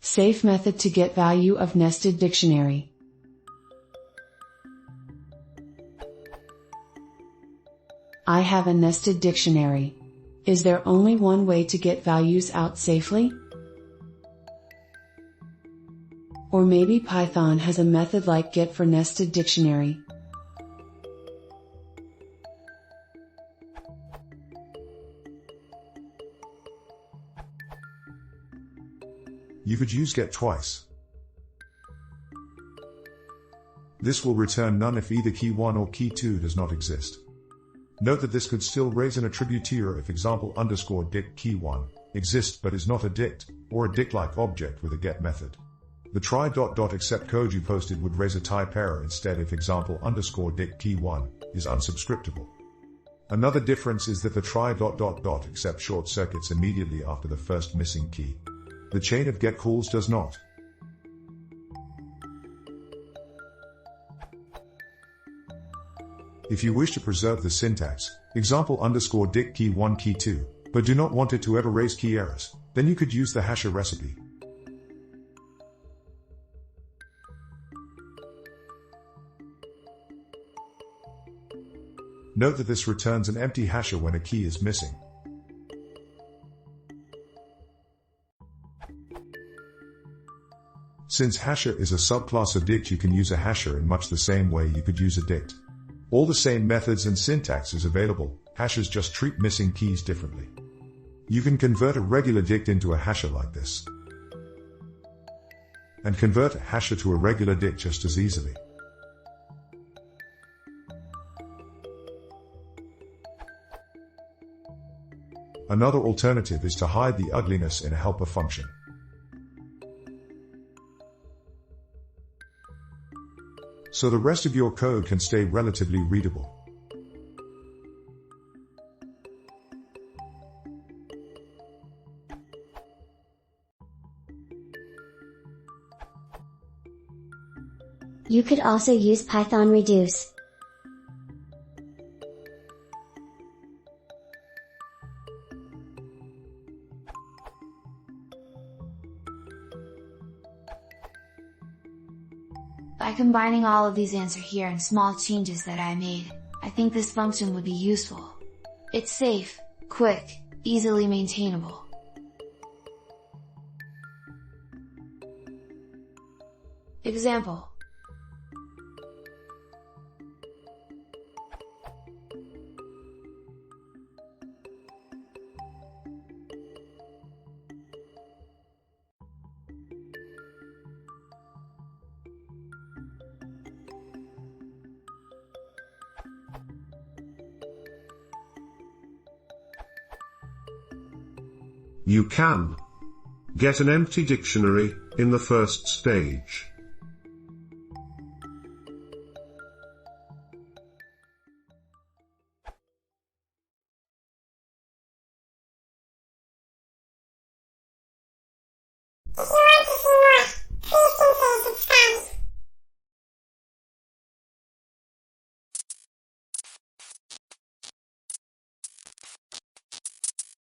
Safe method to get value of nested dictionary. I have a nested dictionary. Is there only one way to get values out safely? Or maybe Python has a method like get for nested dictionary. You could use get twice. This will return none if either key 1 or key 2 does not exist. Note that this could still raise an attribute if example underscore dict key 1 exists but is not a dict, or a dict-like object with a get method. The try ... except code you posted would raise a type error instead if example underscore dict key 1 is unsubscriptable. Another difference is that the try ... except short circuits immediately after the first missing key. The chain of get calls does not. If you wish to preserve the syntax, example underscore dict key 1 key 2, but do not want it to ever raise key errors, then you could use the hasher recipe. Note that this returns an empty hasher when a key is missing. Since hasher is a subclass of dict, you can use a hasher in much the same way you could use a dict. All the same methods and syntax is available, hashers just treat missing keys differently. You can convert a regular dict into a hasher like this, and convert a hasher to a regular dict just as easily. Another alternative is to hide the ugliness in a helper function. So the rest of your code can stay relatively readable. You could also use Python reduce. By combining all of these answer here and small changes that I made, I think this function would be useful. It's safe, quick, easily maintainable. Example. You can get an empty dictionary in the first stage.